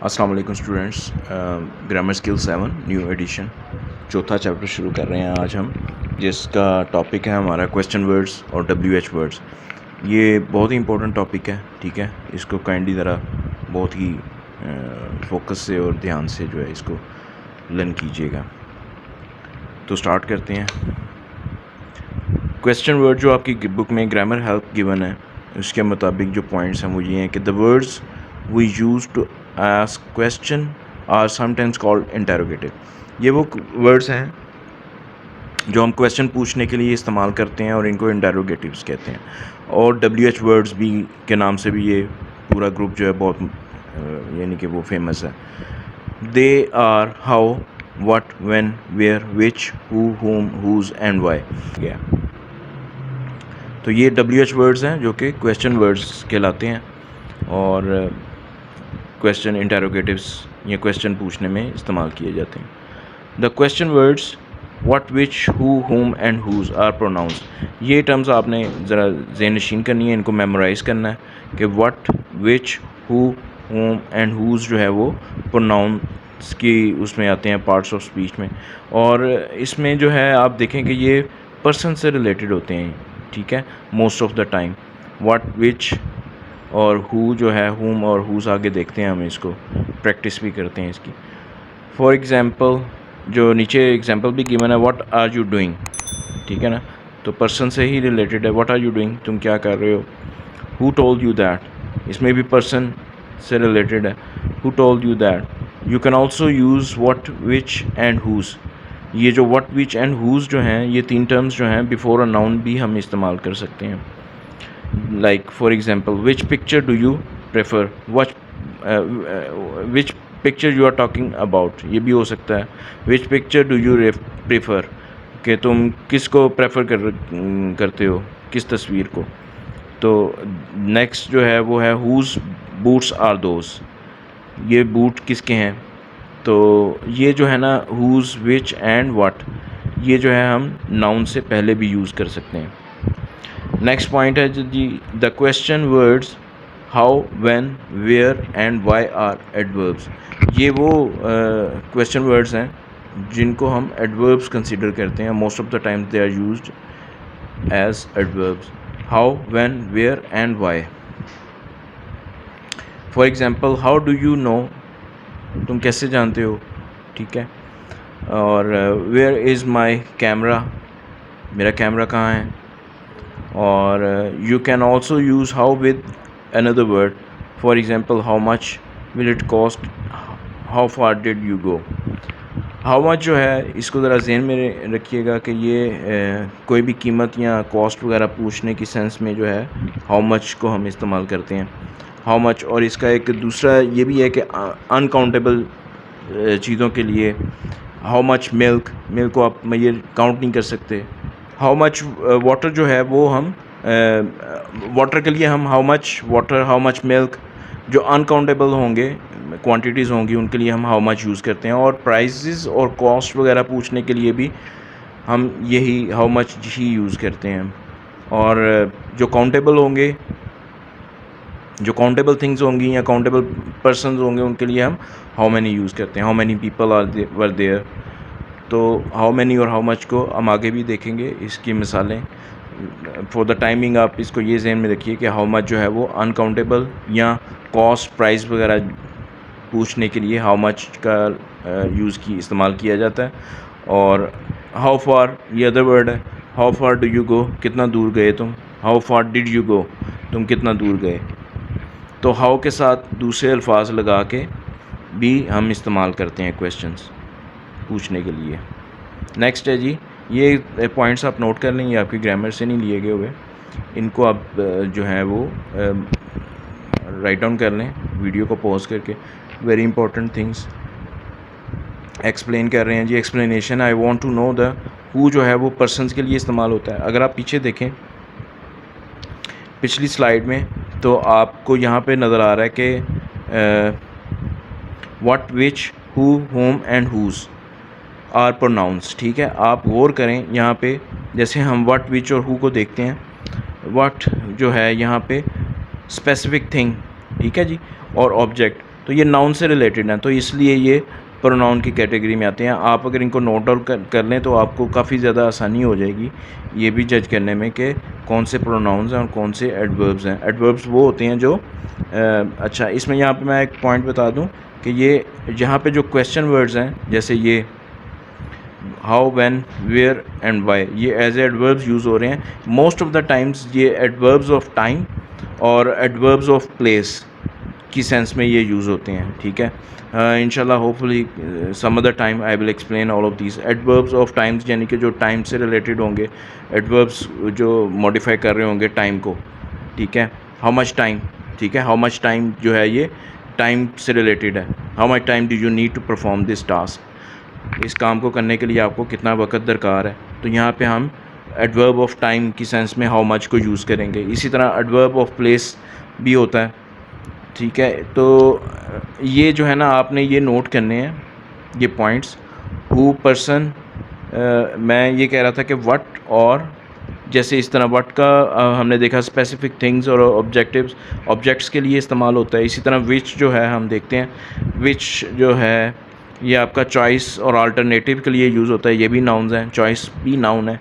अस्सलाम वालेकुम students. Grammar skill 7 new edition चौथा चैप्टर शुरू कर रहे हैं आज हम, जिसका टॉपिक है हमारा क्वेश्चन वर्ड्स और WH वर्ड्स। ये बहुत ही इंपॉर्टेंट टॉपिक है, ठीक है। इसको काइंडली ज़रा बहुत ही फोकस से और ध्यान से जो है इसको लर्न कीजिएगा। तो स्टार्ट करते हैं। क्वेश्चन वर्ड जो आपकी बुक में ग्रामर हेल्प गिवन है, उसके मुताबिक जो पॉइंट्स हैं वो ये हैं कि the words we use to ask question are sometimes called interrogative. ये वो वर्ड्स हैं जो हम क्वेश्चन पूछने के लिए इस्तेमाल करते हैं और इनको इंटरोगेटिव्स कहते हैं। और WH वर्ड्स भी के नाम से भी ये पूरा ग्रुप जो है बहुत यानी कि वो फेमस है। They are how, what, when, where, which, who, whom, whose and why. तो ये WH वर्ड्स हैं जो कि क्वेश्चन वर्ड्स कहलाते हैं और क्वेश्चन इंटरोगेटिव्स या क्वेश्चन पूछने में इस्तेमाल किए जाते हैं। The question words what, which, who, whom and whose are pronouns. ये टर्म्स आपने ज़रा ज़हन नशीन करनी है, इनको मेमोराइज़ करना है कि what, which, who, whom and whose जो है वो प्रोनाउंस की उसमें आते हैं, पार्ट्स ऑफ स्पीच में। और इसमें जो है आप देखें कि ये पर्सन से रिलेटेड होते हैं, ठीक है, most of the time. What, which और हु जो है, हुम और हुज आगे देखते हैं, हम इसको प्रैक्टिस भी करते हैं इसकी। फॉर एग्ज़ाम्पल जो नीचे एग्जांपल भी गिवन है, व्हाट आर यू डूइंग, ठीक है ना, तो पर्सन से ही रिलेटेड है। व्हाट आर यू डूइंग, तुम क्या कर रहे हो। हु टोल्ड यू दैट, इसमें भी पर्सन से रिलेटेड है। Who told you that. You can also use what, which and whose. ये जो व्हाट, विच एंड हुज जो हैं, ये तीन टर्म्स जो हैं बिफोर अ नाउन भी हम इस्तेमाल कर सकते हैं। Like for example, which picture do you prefer, which picture you are talking about, ये भी हो सकता है। Which picture do you prefer, कि तुम किसको प्रेफर करते हो, किस तस्वीर को। तो नेक्स्ट जो है वो है हुज बूट्स आर दोज, ये बूट किसके हैं। तो ये जो है ना हुज, विच एंड व्हाट, ये जो है हम नाउन से पहले भी यूज़ कर सकते हैं। नेक्स्ट पॉइंट है जी, the question words how, when, where and why are adverbs. ये वो क्वेश्चन वर्ड्स हैं जिनको हम एडवर्ब्स कंसिडर करते हैं। Most of the time they are used as adverbs. How, when, where and why. For example, how do you know, तुम कैसे जानते हो, ठीक है। और वेयर इज़ माई कैमरा, मेरा कैमरा कहाँ है। और you can also use how with another word. For example, how much will it cost, how far did you go. how much जो है इसको ज़रा ज़हन में रखिएगा कि ये कोई भी कीमत या कॉस्ट वगैरह पूछने की सेंस में जो है how much को हम इस्तेमाल करते हैं। how much, और इसका एक दूसरा ये भी है कि अनकाउंटेबल चीज़ों के लिए how much milk, मिल्क को आप ये काउंट नहीं कर सकते। how much वाटर जो है वो हम वाटर के लिए हम how much water, how much milk, जो अनकाउंटेबल होंगे क्वांटिटीज़ होंगी उनके लिए हम हाउ मच यूज़ करते हैं। और प्राइसेस और कॉस्ट वगैरह पूछने के लिए भी हम यही हाउ मच ही यूज़ करते हैं। और जो काउंटेबल होंगे, जो काउंटेबल थिंग्स होंगी या काउंटेबल पर्सनस होंगे, उनके लिए हम हाउ मैनी यूज़ करते हैं। How many people are were there. तो हाउ मैनी और हाउ मच को हम आगे भी देखेंगे, इसकी मिसालें। फॉर द टाइमिंग आप इसको ये ज़हन में रखिए कि हाउ मच जो है वो अनकाउंटेबल या कॉस्ट, प्राइस वगैरह पूछने के लिए हाउ मच का इस्तेमाल किया जाता है। और हाउ फार ये अदर वर्ड है। How far do you go, कितना दूर गए तुम। How far did you go, तुम कितना दूर गए। तो हाउ के साथ दूसरे अल्फाज लगा के भी हम इस्तेमाल करते हैं क्वेश्चंस पूछने के लिए। नेक्स्ट है जी, ये पॉइंट्स आप नोट कर लें, ये आपकी ग्रामर से नहीं लिए गए हुए, इनको आप जो है वो राइट डाउन कर लें वीडियो को पॉज करके। वेरी इंपॉर्टेंट थिंग्स एक्सप्लेन कर रहे हैं जी। Explanation, I want to know the who जो है वो पर्सनस के लिए इस्तेमाल होता है। अगर आप पीछे देखें पिछली स्लाइड में, तो आपको यहाँ पे नज़र आ रहा है कि what, which, who, whom and whose are pronouns, ठीक है। आप गौर करें यहाँ पे, जैसे हम व्हाट, विच और हु को देखते हैं, व्हाट जो है यहाँ पे स्पेसिफिक थिंग, ठीक है जी, और ऑब्जेक्ट। तो ये नाउन से रिलेटेड हैं, तो इसलिए ये प्रोनाउन की कैटेगरी में आते हैं। आप अगर इनको नोट डाउन कर लें तो आपको काफ़ी ज़्यादा आसानी हो जाएगी ये भी जज करने में कि कौन से प्रोनाउंस हैं और कौन से एडवर्ब्स हैं। एडवर्ब्स वो होते हैं जो अच्छा, इसमें यहाँ पे मैं एक पॉइंट बता दूँ कि ये यहाँ पे जो क्वेश्चन वर्ड्स हैं, जैसे ये how, when, where and why, ये एज एडवर्ब्स यूज़ हो रहे हैं। मोस्ट ऑफ द टाइम्स ये एडवर्ब्स ऑफ टाइम और एडवर्ब्स ऑफ प्लेस की सेंस में ये यूज़ होते हैं, ठीक है। इंशाल्लाह hopefully some other time I will explain all of these adverbs of times, यानी कि जो टाइम से रिलेटेड होंगे, एडवर्ब्स जो मॉडिफाई कर रहे होंगे टाइम को, ठीक है। हाउ मच टाइम, ठीक है, हाउ मच टाइम जो है ये टाइम से रिलेटेड है। How much time do you need to perform this task, इस काम को करने के लिए आपको कितना वक्त दरकार है। तो यहाँ पे हम एडवर्ब ऑफ टाइम की सेंस में हाउ मच को यूज़ करेंगे। इसी तरह एडवर्ब ऑफ प्लेस भी होता है, ठीक है। तो ये जो है ना, आपने ये नोट करने हैं ये पॉइंट्स। हु, पर्सन, मैं ये कह रहा था कि व्हाट, और जैसे इस तरह व्हाट का हमने देखा स्पेसिफिक थिंग्स और ऑब्जेक्टिव्स, ऑब्जेक्ट्स के लिए इस्तेमाल होता है। इसी तरह विच जो है हम देखते हैं, विच जो है ये आपका चॉइस और अल्टरनेटिव के लिए यूज़ होता है। ये भी नाउन्स हैं, चॉइस भी नाउन है,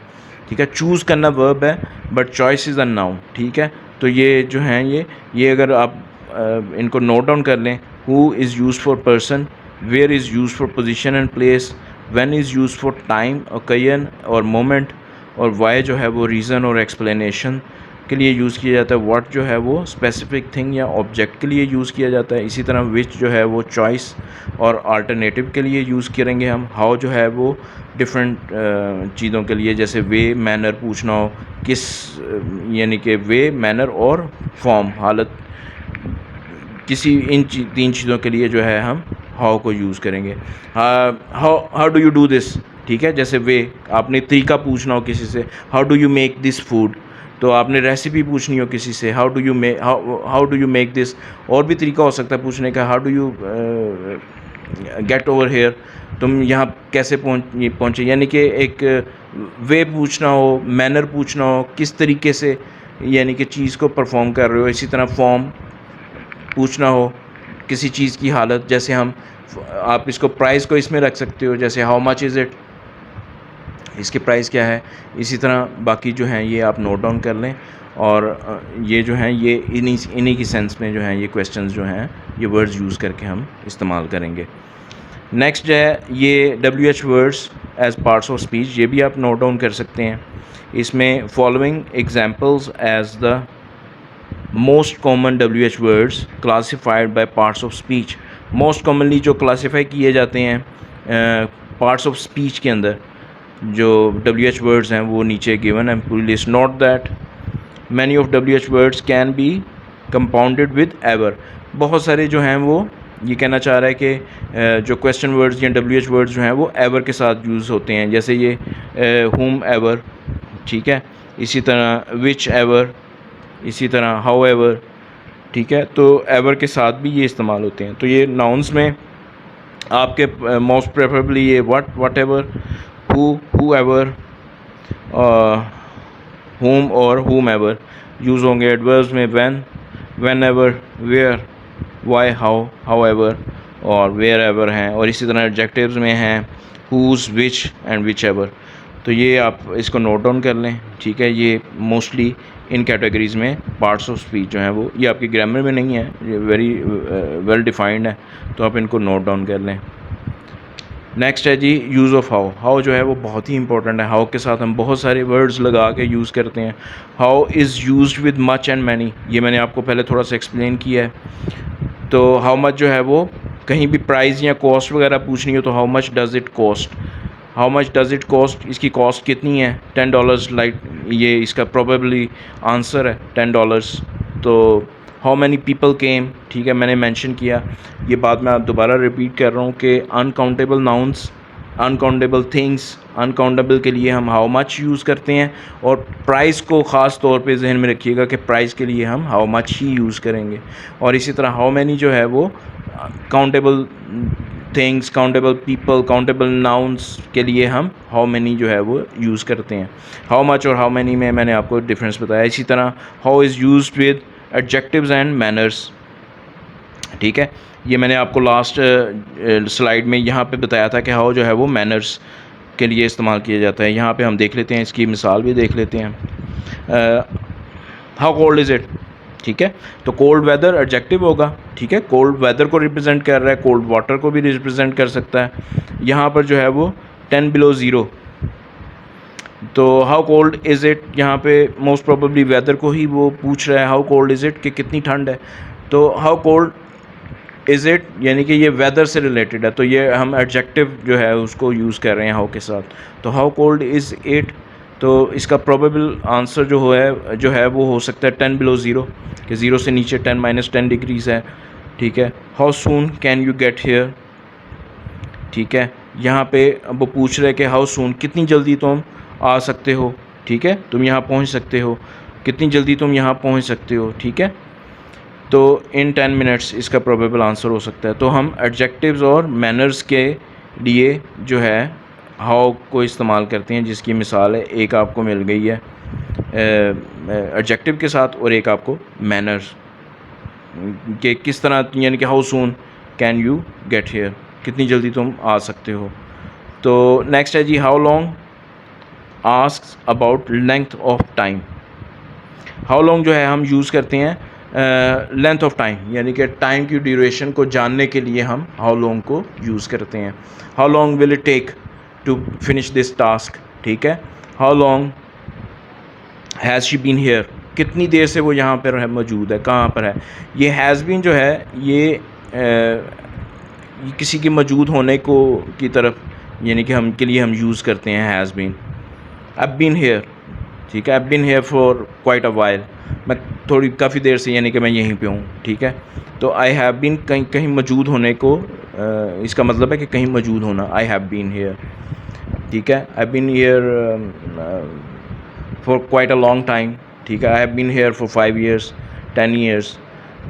ठीक है। चूज़ करना वर्ब है but choice is a noun, ठीक है। तो ये जो हैं ये अगर आप इनको नोट डाउन कर लें, who is use for person, where is use for position and place, when is use for time, occasion और मोमेंट, और वाई जो है वो रीज़न और एक्सप्लेनेशन के लिए यूज़ किया जाता है। व्हाट जो है वो स्पेसिफिक थिंग या ऑब्जेक्ट के लिए यूज़ किया जाता है। इसी तरह विच जो है वो चॉइस और अल्टरनेटिव के लिए यूज़ करेंगे हम। हाउ जो है वो डिफरेंट चीज़ों के लिए, जैसे वे, मैनर पूछना हो, किस, यानी कि वे, मैनर और फॉर्म, हालत, किसी इन तीन चीज़ों के लिए जो है हम हाउ को यूज़ करेंगे। How do you do this, ठीक है। जैसे वे, आपने तरीका पूछना हो किसी से, how do you make this food, तो आपने रेसिपी पूछनी हो किसी से, how do you make this. और भी तरीका हो सकता है पूछने का, how do you get over here, तुम यहाँ कैसे पहुँचे, यानी कि एक वे पूछना हो, मैनर पूछना हो, किस तरीके से यानी कि चीज़ को परफॉर्म कर रहे हो। इसी तरह फॉर्म पूछना हो, किसी चीज़ की हालत, जैसे हम, आप इसको प्राइस को इसमें रख सकते हो, जैसे हाउ मच इज़ इट, इसकी प्राइस क्या है। इसी तरह बाकी जो हैं ये आप नोट डाउन कर लें, और ये जो हैं ये इन्हीं की सेंस में जो हैं ये क्वेश्चंस जो हैं ये वर्ड्स यूज़ करके हम इस्तेमाल करेंगे। नेक्स्ट है ये WH words as parts of speech, ये भी आप नोट डाउन कर सकते हैं। इसमें following examples as the most common WH words classified by parts of speech, most commonly जो क्लासिफाई किए जाते हैं पार्ट्स ऑफ स्पीच के अंदर जो WH वर्ड्स हैं वो नीचे गिवन है पूरी list. Note that many of WH words can be compounded with ever, बहुत सारे जो हैं वो ये कहना चाह रहा है कि जो क्वेश्चन वर्ड्स या WH वर्ड्स जो हैं वो एवर के साथ यूज़ होते हैं, जैसे ये whom एवर, ठीक है। इसी तरह विच एवर, इसी तरह हाउ एवर, ठीक है। तो एवर के साथ भी ये इस्तेमाल होते हैं। तो ये नाउन्स में आपके मोस्ट प्रेफरेबली ये whatever, whoever, whom और whom एवर यूज़ होंगे। एडवर्ब्स में whenever, where, why, however और वेयर एवर हैं। और इसी तरह एडजेक्टिव्स में हैं whose, which and whichever. तो ये आप इसको नोट डाउन कर लें, ठीक है। ये मोस्टली इन कैटेगरीज़ में पार्ट्स ऑफ स्पीच जो हैं वो, ये आपकी ग्रामर में नहीं है, ये वेरी वेल डिफाइंड है, तो आप इनको नोट डाउन कर लें। नेक्स्ट है जी यूज़ ऑफ हाउ। हाउ जो है वो बहुत ही इंपॉर्टेंट है। हाउ के साथ हम बहुत सारे वर्ड्स लगा के यूज़ करते हैं। How is used with much and many, ये मैंने आपको पहले थोड़ा सा एक्सप्लेन किया है। तो हाउ मच जो है वो कहीं भी प्राइस या कॉस्ट वगैरह पूछनी हो तो how much does it cost, how much does it cost, इसकी कॉस्ट कितनी है, $10, लाइक ये इसका प्रोबेबली आंसर है $10। तो हाउ मैनी पीपल केम, ठीक है, मैंने मेंशन किया। ये बात मैं आप दोबारा रिपीट कर रहा हूँ कि uncountable nouns, uncountable things, uncountable के लिए हम हाउ मच यूज़ करते हैं, और प्राइस को ख़ास तौर पे जहन में रखिएगा कि प्राइस के लिए हम हाउ मच ही यूज़ करेंगे। और इसी तरह हाउ मैनी जो है वो countable things, countable people, countable nouns के लिए हम हाउ मैनी जो है वो यूज़ करते हैं। हाउ मच और हाउ मैनी में मैंने आपको डिफरेंस बताया। इसी तरह how is used with adjectives and manners, ठीक है। ये मैंने आपको लास्ट स्लाइड में यहाँ पे बताया था कि हाउ जो है वो मैनर्स के लिए इस्तेमाल किया जाता है। यहाँ पे हम देख लेते हैं, इसकी मिसाल भी देख लेते हैं। हाउ कोल्ड इज़ इट, ठीक है। तो कोल्ड वेदर एडजेक्टिव होगा, ठीक है। कोल्ड वेदर को रिप्रेजेंट कर रहा है, कोल्ड वाटर को भी रिप्रेजेंट कर सकता है। यहाँ पर जो है वो 10 बिलो ज़ीरो, तो हाउ कोल्ड इज़ इट, यहाँ पे मोस्ट प्रोबेबली वेदर को ही वो पूछ रहा है, हाउ कोल्ड इज़ इट, कि कितनी ठंड है। तो हाउ कोल्ड इज़ इट यानी कि ये वेदर से रिलेटेड है, तो ये हम एडजेक्टिव जो है उसको यूज़ कर रहे हैं हाउ के साथ। तो हाउ कोल्ड इज़ इट, तो इसका प्रोबेबल आंसर जो है वो हो सकता है 10 बिलो ज़ीरो, कि ज़ीरो से नीचे 10 - 10 डिग्रीज़ है, ठीक है। How soon can you get hair, ठीक है। यहाँ पे अब वो पूछ रहे हैं कि हाउ सून, कितनी जल्दी तुम आ सकते हो, ठीक है, तुम यहाँ पहुँच सकते हो, कितनी जल्दी तुम यहाँ पहुँच सकते हो, ठीक है। तो इन 10 मिनट्स इसका प्रोबेबल आंसर हो सकता है। तो हम एडजेक्टिव्स और मैनर्स के लिए जो है हाउ को इस्तेमाल करते हैं, जिसकी मिसाल है एक आपको मिल गई है एडजेक्टिव के साथ, और एक आपको मैनर्स के किस तरह, यानी कि how soon can you get here, कितनी जल्दी तुम आ सकते हो। तो नेक्स्ट है जी how long, asks about length of time. How long जो है हम यूज़ करते हैं लेंथ ऑफ टाइम, यानी कि टाइम की ड्यूरेशन को जानने के लिए हम हाउ लॉन्ग को यूज़ करते हैं। How long will it take to finish this task, ठीक है। How long has she been here, कितनी देर से वो यहाँ पर मौजूद है, कहाँ पर है। ये हैज़ बीन जो है ये किसी के मौजूद होने को की तरफ, यानी कि हम के लिए हम यूज़ करते हैं has been. I been here, ठीक है, I been here for quite a while, मैं थोड़ी काफ़ी देर से, यानी कि मैं यहीं पे हूँ, ठीक है। तो आई हैव बीन कहीं कहीं मौजूद होने को इसका मतलब है कि कहीं मौजूद होना, आई हैव बीन हेयर, ठीक है। I been here for quite a long time, ठीक है। I have been here for 5 years 10 years,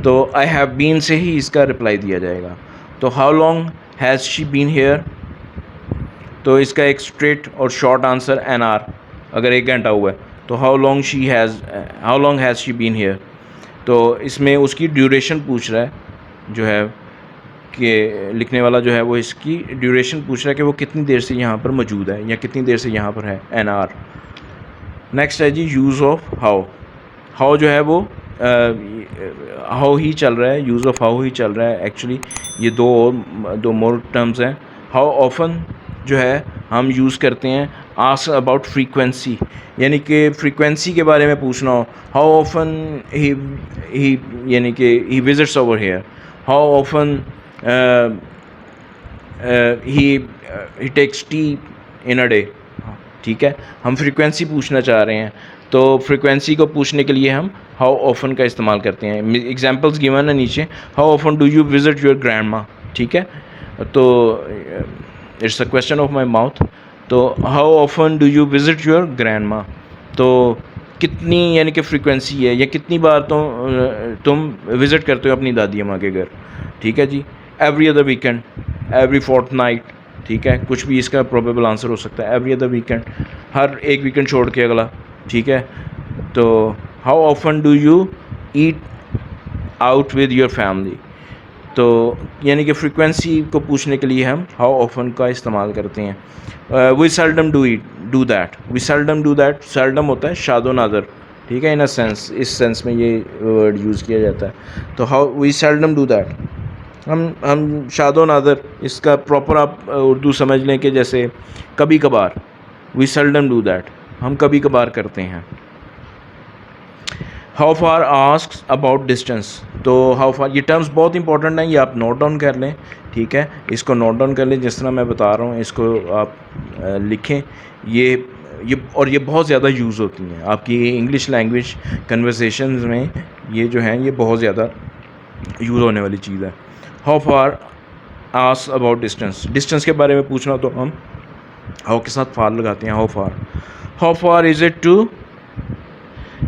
तो आई हैव बीन से ही इसका रिप्लाई दिया जाएगा। तो how long has she been here, तो इसका एक स्ट्रेट और शॉर्ट आंसर एन आर, अगर 1 घंटा हुआ है तो how long has she been here, तो इसमें उसकी ड्यूरेशन पूछ रहा है, जो है कि लिखने वाला जो है वो इसकी ड्यूरेशन पूछ रहा है कि वो कितनी देर से यहाँ पर मौजूद है या कितनी देर से यहाँ पर है, एन आर। नेक्स्ट है जी यूज़ ऑफ हाउ। हाउ जो है वो हाउ ही चल रहा है, यूज़ ऑफ हाउ ही चल रहा है। एक्चुअली ये दो मोर टर्म्स हैं। हाउ ऑफन जो है हम यूज़ करते हैं आस्क अबाउट फ्रीक्वेंसी, यानी कि फ्रीक्वेंसी के बारे में पूछना हो। हाउ ऑफन ही यानी कि he visits over here, how often he takes tea in a day, ठीक है। हम फ्रीक्वेंसी पूछना चाह रहे हैं, तो फ्रीक्वेंसी को पूछने के लिए हम हाउ ऑफन का इस्तेमाल करते हैं। एग्जांपल्स गिवन है नीचे, how often do you visit your grandma, ठीक है। तो it's a question of my mouth, तो how often do you visit your grandma, तो कितनी यानी कि फ्रीक्वेंसी है या कितनी बार तुम विज़िट करते हो अपनी दादी अम्मा के घर, ठीक है जी। Every other weekend, every fortnight, ठीक है, कुछ भी इसका प्रोबेबल आंसर हो सकता है। एवरी अदर वीकेंड, हर एक वीकेंड छोड़ के अगला, ठीक है। तो how often do you eat out with your family, तो यानी कि फ्रीक्वेंसी को पूछने के लिए हम हाउ ऑफन का इस्तेमाल करते हैं। We seldom do that, we seldom do that, seldom होता है शादो नादर, ठीक है, इन अ सेंस, इस सेंस में ये वर्ड यूज़ किया जाता है। तो how we seldom do that, हम शादो नादर, इसका प्रॉपर आप उर्दू समझ लें कि जैसे कभी कभार, वी सेल्डम डू दैट, हम कभी कभार करते हैं। How far asks about distance, तो हाउ फार, ये टर्म्स बहुत इंपॉर्टेंट हैं, ये आप नोट डाउन कर लें, ठीक है। इसको नोट डाउन कर लें, जिस तरह मैं बता रहा हूँ इसको आप लिखें। ये बहुत ज़्यादा यूज़ होती हैं आपकी इंग्लिश लैंग्वेज कन्वर्सेशंस में, ये जो हैं ये बहुत ज़्यादा यूज़ होने वाली चीज़ है। How far ask about distance, distance के बारे में पूछना तो हम हाउ के साथ फार लगाते हैं। How far is it to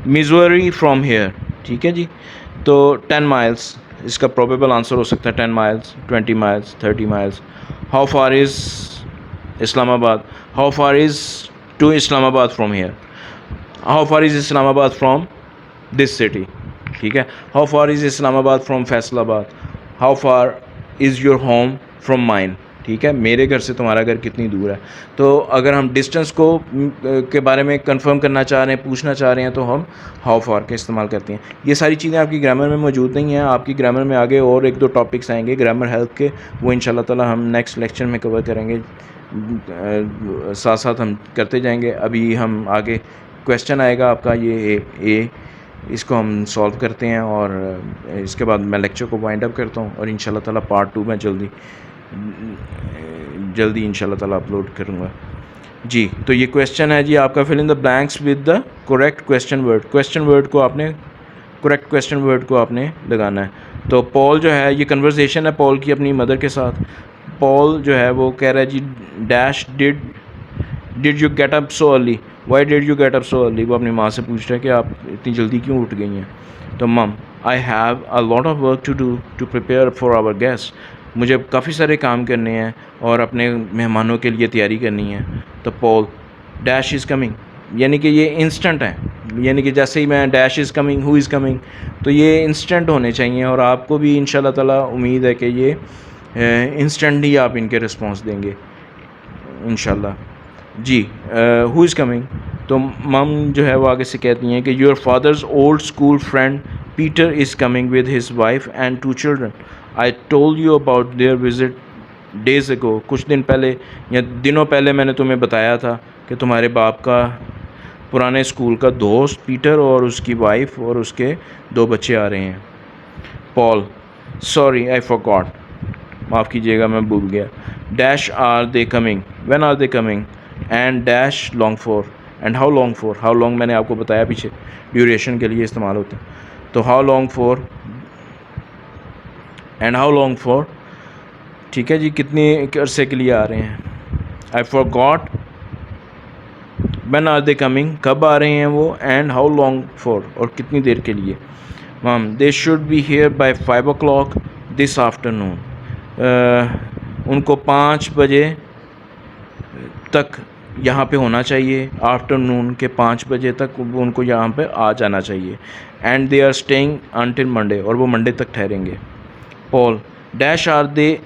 Missouri from here, ठीक है जी। तो 10 miles, इसका प्रोबेबल आंसर हो सकता है 10 miles, 20 miles, 30 miles। How far is Islamabad, how far is to Islamabad from here, how far is Islamabad from this city, ठीक है। How far is Islamabad from Faisalabad, how far is your home from mine, ठीक है, मेरे घर से तुम्हारा घर कितनी दूर है। तो अगर हम डिस्टेंस को के बारे में कंफर्म करना चाह रहे हैं, पूछना चाह रहे हैं, तो हम हाउ फार का इस्तेमाल करते हैं। ये सारी चीज़ें आपकी ग्रामर में मौजूद नहीं हैं। आपकी ग्रामर में आगे और 1-2 टॉपिक्स आएंगे ग्रामर हेल्प के, वो इंशाल्लाह ताला हम नेक्स्ट लेक्चर में कवर करेंगे। साथ साथ हम करते जाएंगे। अभी हम आगे क्वेश्चन आएगा आपका ये ए, इसको हम सॉल्व करते हैं और इसके बाद मैं लेक्चर को वाइंड अप करता हूँ और इंशाल्लाह ताला पार्ट 2 में जल्दी इंशाल्लाह ताला अपलोड करूँगा। जी, तो ये क्वेश्चन है जी आपका, fill in the blanks with the correct question word. Question word को आपने करेक्ट क्वेश्चन वर्ड को आपने लगाना है। तो पॉल जो है, ये कन्वर्सेशन है पॉल की अपनी मदर के साथ। पॉल जो है वो कह रहा है जी dash did you get up so early, why did you get up so early. वो अपनी माँ से पूछ रहा है कि आप इतनी जल्दी क्यों उठ गई हैं। तो um, I have a lot of work to do to prepare for our guest. मुझे काफ़ी सारे काम करने हैं और अपने मेहमानों के लिए तैयारी करनी है। तो पॉल, डैश इज़ कमिंग, यानी कि ये इंस्टेंट है, यानी कि जैसे ही मैं dash is coming, who is coming, तो ये इंस्टेंट होने चाहिए। और आपको भी इंशाल्लाह ताला उम्मीद है कि ये इंस्टेंट ही आप इनके रिस्पॉन्स देंगे इंशाल्लाह। जी, हु इज़ कमिंग, तो मम जो है वो आगे से कहती हैं कि your fathers old school friend Peter is coming with his wife and 2 children. I told you about their visit days ago. कुछ दिन पहले या दिनों पहले मैंने तुम्हें बताया था कि तुम्हारे बाप का पुराने स्कूल का दोस्त पीटर और उसकी वाइफ और उसके 2 बच्चे आ रहे हैं। पॉल, सॉरी आई फॉरगॉट, माफ़ कीजिएगा मैं भूल गया। Dash are they coming, when are they coming, and dash long for, and how long for. How long मैंने आपको बताया पीछे, ड्यूरेशन के लिए इस्तेमाल होता है। तो how long for and how long for, ठीक है जी, कितने अरसे के लिए आ रहे हैं। I forgot, when are they coming, कब आ रहे हैं वो, एंड हाउ लॉन्ग फॉर, और कितनी देर के लिए। Um, they should be here by 5 o'clock this afternoon. उनको 5 बजे तक यहाँ पे होना चाहिए, आफ्टरनून के 5 बजे तक उनको यहाँ पे आ जाना चाहिए। And they are staying until Monday, और वो मंडे तक ठहरेंगे। Paul, dash are they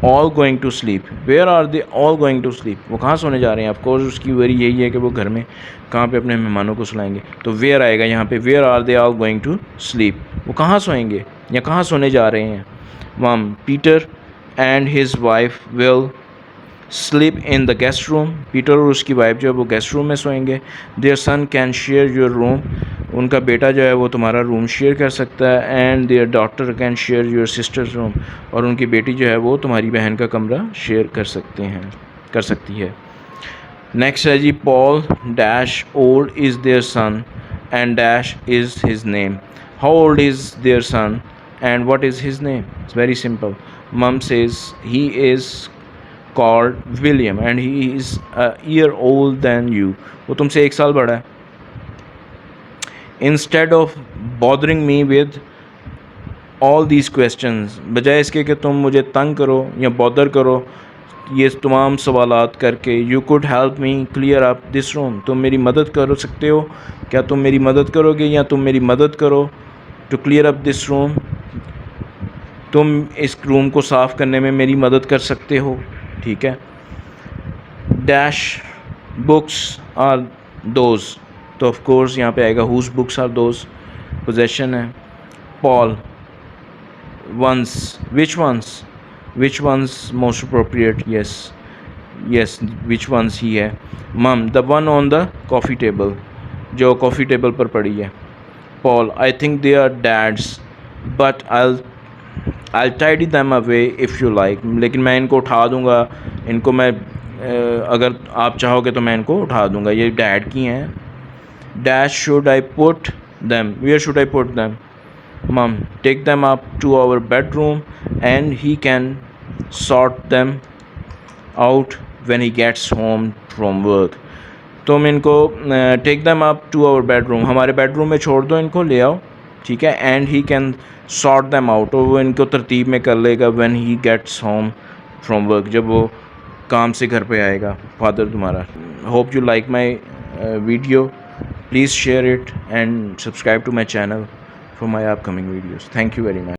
all going to sleep, where are they all going to sleep, वो कहाँ सोने जा रहे हैं। ऑफकोर्स उसकी वरी यही है कि वो घर में कहाँ पे अपने मेहमानों को सुलाएंगे। तो वेयर आएगा यहाँ पे, where are they all going to sleep, वो कहाँ सोएंगे या कहाँ सोने जा रहे हैं। मम, Peter and his wife will sleep in the guest room, Peter और उसकी वाइफ जो है वो गेस्ट रूम में सोएंगे। Their son can share your room, उनका बेटा जो है वो तुम्हारा रूम शेयर कर सकता है। And there daughter can share your sisters room, और उनकी बेटी जो है वो तुम्हारी बहन का कमरा शेयर कर सकती है। नेक्स्ट है जी, Paul dash old is their son and dash is his name. How old is their son and what is his name. It's very simple. Mum says he is called William and he is a year old than you, वो तुमसे 1 साल बड़ा है। Instead of bothering me with all these questions, बजाय इसके कि तुम मुझे तंग करो या बॉदर करो ये तमाम सवालात करके, you could help me clear up this room, तुम मेरी मदद कर सकते हो, क्या तुम मेरी मदद करोगे या तुम मेरी मदद करो to clear up this room, तुम इस रूम को साफ़ करने में मेरी मदद कर सकते हो, ठीक है। डैश बुक्स आर दोज, तो ऑफ कोर्स यहाँ पे आएगा whose books are those, possession है। Paul, ones, which ones most appropriate, yes which ones ही है। Mum, the one on the coffee table, जो कॉफ़ी टेबल पर पड़ी है। Paul, I think they are dad's but I'll tidy them away if you like, लेकिन मैं इनको उठा दूँगा, इनको मैं अगर आप चाहोगे तो मैं इनको उठा दूँगा, ये डैड की हैं। Dash should I put them, where should I put them. Mum, take them up to our bedroom and he can sort them out when he gets home from work. तुम इनको take them up to our bedroom, हमारे bedroom में छोड़ दो, इनको ले आओ, ठीक है। And he can sort them out, और वो इनको तरतीब में कर लेगा when he gets home from work, जब वो काम से घर पे आएगा फादर तुम्हारा। Hope you like my video, please share it and subscribe to my channel for my upcoming videos. Thank you very much.